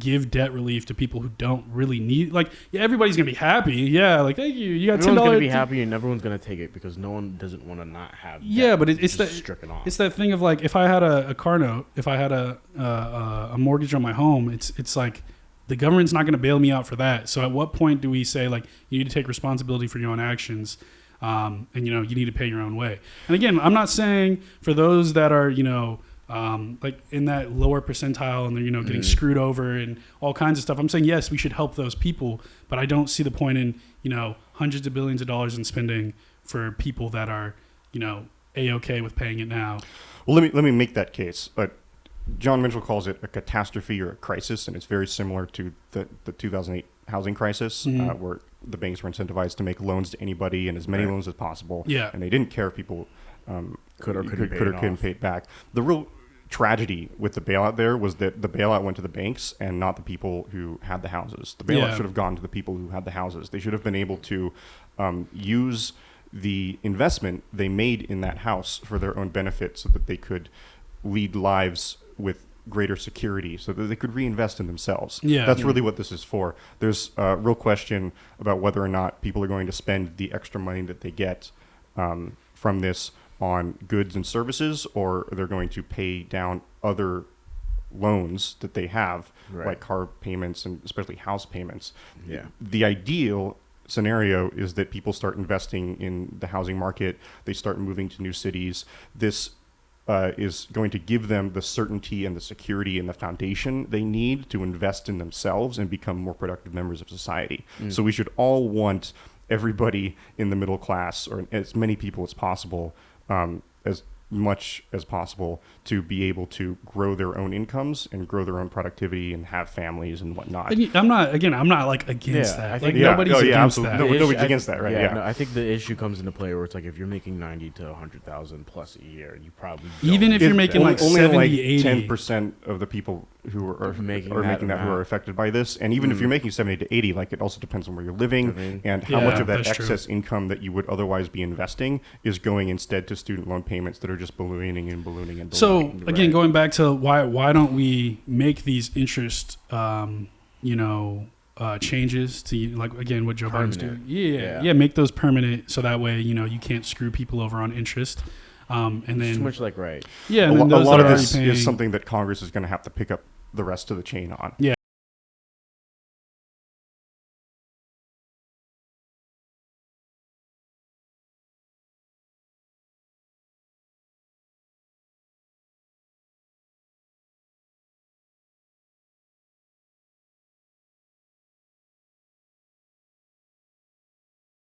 give debt relief to people who don't really need. Like, yeah, everybody's gonna be happy. Yeah, like thank you. You got $10. Everyone's gonna be happy, and everyone's gonna take it because no one doesn't want to not have. Yeah, but it's just that stricken off. it's that thing of like, if I had a car note, if I had a mortgage on my home, it's like the government's not going to bail me out for that. So at what point do we say, like, you need to take responsibility for your own actions, and you need to pay your own way? And again, I'm not saying for those that are like in that lower percentile and they're getting screwed over and all kinds of stuff. I'm saying yes, we should help those people, but I don't see the point in hundreds of billions of dollars in spending for people that are A-okay with paying it now. Well, let me make that case. John Mitchell calls it a catastrophe or a crisis, and it's very similar to the 2008 housing crisis, where the banks were incentivized to make loans to anybody and as many loans as possible. Yeah. And they didn't care if people could or couldn't pay it back. The real tragedy with the bailout there was that the bailout went to the banks and not the people who had the houses. The bailout should have gone to the people who had the houses. They should have been able to use the investment they made in that house for their own benefit so that they could lead lives with greater security so that they could reinvest in themselves. Yeah. That's really what this is for. There's a real question about whether or not people are going to spend the extra money that they get from this on goods and services, or they're going to pay down other loans that they have, like car payments and especially house payments. Yeah. The ideal scenario is that people start investing in the housing market. They start moving to new cities. This is going to give them the certainty and the security and the foundation they need to invest in themselves and become more productive members of society. So we should all want everybody in the middle class, or as many people as possible, as much as possible, to be able to grow their own incomes and grow their own productivity and have families and whatnot. I'm not like against that. I think nobody's against that. Nobody's against that, right? No, I think the issue comes into play where it's like if you're making 90 to 100,000 plus a year, you probably even if you're making like only 70, like 80. 10% of the people who are making that who are affected by this, and even if you're making 70 to 80, like it also depends on where you're living and how much of that excess income that you would otherwise be investing is going instead to student loan payments that are just ballooning and ballooning and ballooning. So again, going back to why don't we make these interest changes to, like, again, what Joe Biden's doing? Yeah, make those permanent so that way you can't screw people over on interest. And then it's too much yeah, and a then those lot that of are this already paying, is something that Congress is going to have to pick up the rest of the chain on. Yeah.